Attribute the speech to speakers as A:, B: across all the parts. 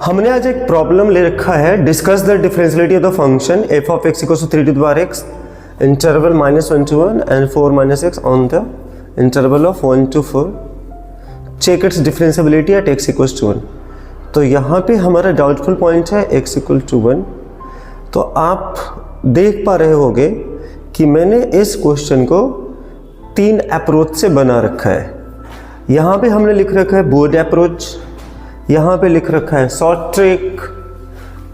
A: हमने आज एक प्रॉब्लम ले रखा है, discuss the differentiality of the function f of x equals to 3 to the power x interval -1 to 1 and 4 - x on the interval of 1 to 4, check its differentiability at x equals to 1। तो यहाँ पे हमारा doubtful point है x equal to 1। तो आप देख पा रहे होगे कि मैंने इस क्वेश्चन को 3 अप्रोच से बना रखा है। यहाँ पे हमने लिख रखा है बोर्ड अप्रोच, यहाँ पे लिख रखा है शॉर्ट ट्रिक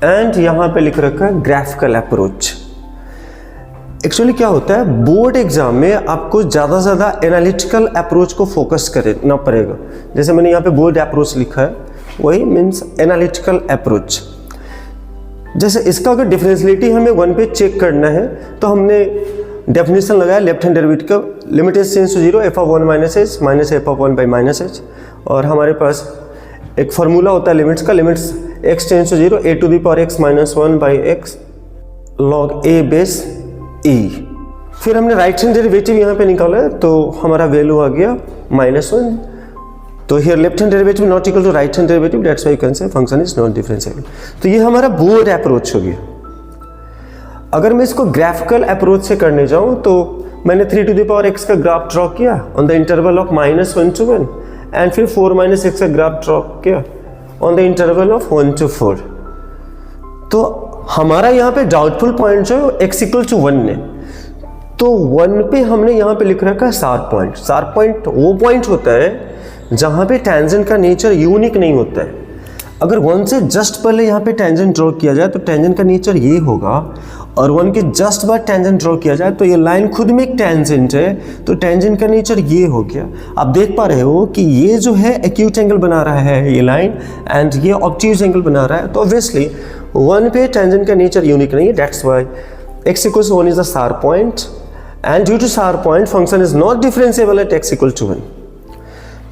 A: एंड यहाँ पे लिख रखा है ग्राफिकल अप्रोच। एक्चुअली क्या होता है, बोर्ड एग्जाम में आपको ज़्यादा से ज़्यादा एनालिटिकल अप्रोच को फोकस करना पड़ेगा। जैसे मैंने यहाँ पे बोर्ड अप्रोच लिखा है, वही मीन्स एनालिटिकल अप्रोच। जैसे इसका अगर डिफरेंशियलिटी हमें 1 पे चेक करना है तो हमने डेफिनेशन लगाया लेफ्ट हैंड डेरिवेटिव का, limit is tends to 0 f of 1 - h minus f of 1 by -h। और हमारे पास एक फार्मूला होता है लिमिट्स का, limits x tends to 0 a to the power x - 1 by x log a base e। फिर हमने right hand derivative यहाँ पे निकाला है तो हमारा वैल्यू आ गया -1। तो here left hand derivative not equal to right hand derivative, that's why you can say function is not differentiable. तो ये हमारा बोर्ड अप्रोच हो गया। अगर मैं इसको ग्राफिकल अप्रोच से करने जाऊँ तो मैंने 3 to the power x का ग्राफ ड्रॉ किया on the interval of -1 to 1 and फिर 4 - x का ग्राफ ड्रॉ किया on the interval of 1 to 4। तो हमारा यहाँ पे डाउटफुल पॉइंट जो है x इक्वल टू 1 ने, तो 1 पे हमने यहाँ पे लिख रखा है शार्प पॉइंट। शार्प पॉइंट वो पॉइंट होता है जहाँ पे टेंजेंट का नेचर यूनिक नहीं होता है। अगर 1 से जस्ट पहले यहाँ पे टेंजेंट ड्रॉ किया जाए तो टेंजेंट का नेचर ये होगा, और 1 के जस्ट बाद टेंजेंट ड्रॉ किया जाए तो ये लाइन खुद में एक टेंजेंट है, तो टेंजेंट का नेचर ये हो गया। आप देख पा रहे हो कि ये जो है एक्यूट एंगल बना रहा है ये लाइन, एंड ये ऑब्ट्यूज एंगल बना रहा है। तो ऑब्वियसली 1 पे टेंजेंट का नेचर यूनिक नहीं है, that's why x equals to 1 is the sharp point and due to sharp point function is not differentiable at x equal to 1।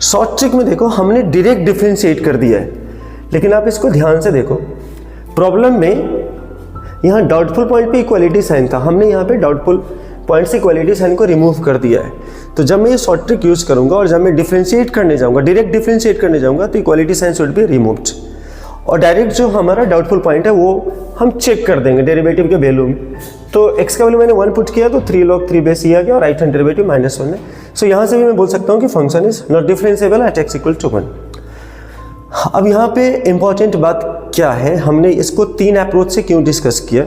A: Short trick में देखो हमने डायरेक्ट डिफरेंशिएट कर दिया है, लेकिन आप इसको ध्यान से देखो, प्रॉब्लम में यहाँ डाउटफुल पॉइंट पे इक्वालिटी साइन था, हमने यहाँ पे डाउटफुल पॉइंट से इक्वालिटी साइन को रिमूव कर दिया है। तो जब मैं ये शॉर्ट ट्रिक यूज करूँगा और जब मैं डिफरेंशिएट करने जाऊँगा, डायरेक्ट डिफरेंशिएट करने जाऊँगा, तो equality sign should be removed और डायरेक्ट जो हमारा डाउटफुल पॉइंट है वो हम चेक कर देंगे डेरिवेटिव के वैल्यू में। तो x का वैल्यू मैंने 1 पुट किया तो 3 log 3 बेस ये आ गया और राइट हैंड डेरिवेटिव -1 है। सो यहाँ से भी मैं बोल सकता हूँ कि function is not differentiable at x equal to 1। अब यहाँ पे इंपॉर्टेंट बात क्या है, हमने इसको 3 अप्रोच से क्यों डिस्कस किया।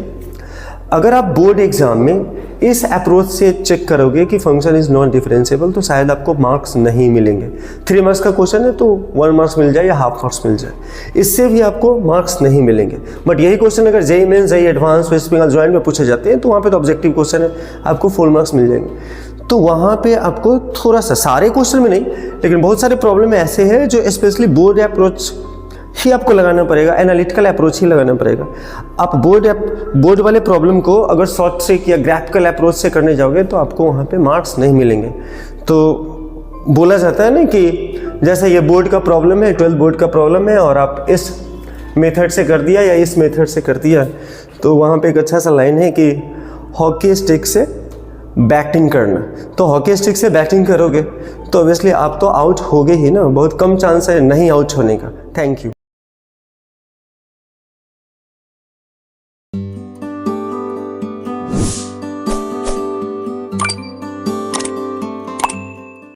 A: अगर आप बोर्ड एग्जाम में इस अप्रोच से चेक करोगे कि फंक्शन इज नॉट डिफरेंशिएबल तो शायद आपको मार्क्स नहीं मिलेंगे। 3 मार्क्स का क्वेश्चन है तो 1 मार्क्स मिल जाए या हाफ मार्क्स मिल जाए, इससे भी आपको मार्क्स नहीं मिलेंगे। बट यही क्वेश्चन अगर JEE mains, JEE advance, West Bengal joint में पूछे जाते हैं तो वहाँ पे तो ऑब्जेक्टिव क्वेश्चन है, आपको फुल मार्क्स मिल जाएंगे। तो वहाँ पे आपको थोड़ा सा, सारे क्वेश्चन में नहीं लेकिन बहुत सारे प्रॉब्लम ऐसे हैं जो स्पेशली बोर्ड अप्रोच ही आपको लगाना पड़ेगा, एनालिटिकल अप्रोच ही लगाना पड़ेगा। आप बोर्ड वाले प्रॉब्लम को अगर शॉर्ट ट्रिक या ग्राफिकल अप्रोच से करने जाओगे तो आपको वहाँ पे मार्क्स नहीं मिलेंगे। तो बोला जाता है ना कि जैसे ये बोर्ड का प्रॉब्लम है, 12th बोर्ड का प्रॉब्लम है और आप इस मेथड से कर दिया या इस मेथड से कर दिया, तो वहाँ पे एक अच्छा सा लाइन है कि हॉकी स्टिक से बैटिंग करना। तो हॉकी स्टिक से बैटिंग करोगे तो ऑब्वियसली आप तो आउट होगे ही ना, बहुत कम चांस है नहीं आउट होने का। Thank you.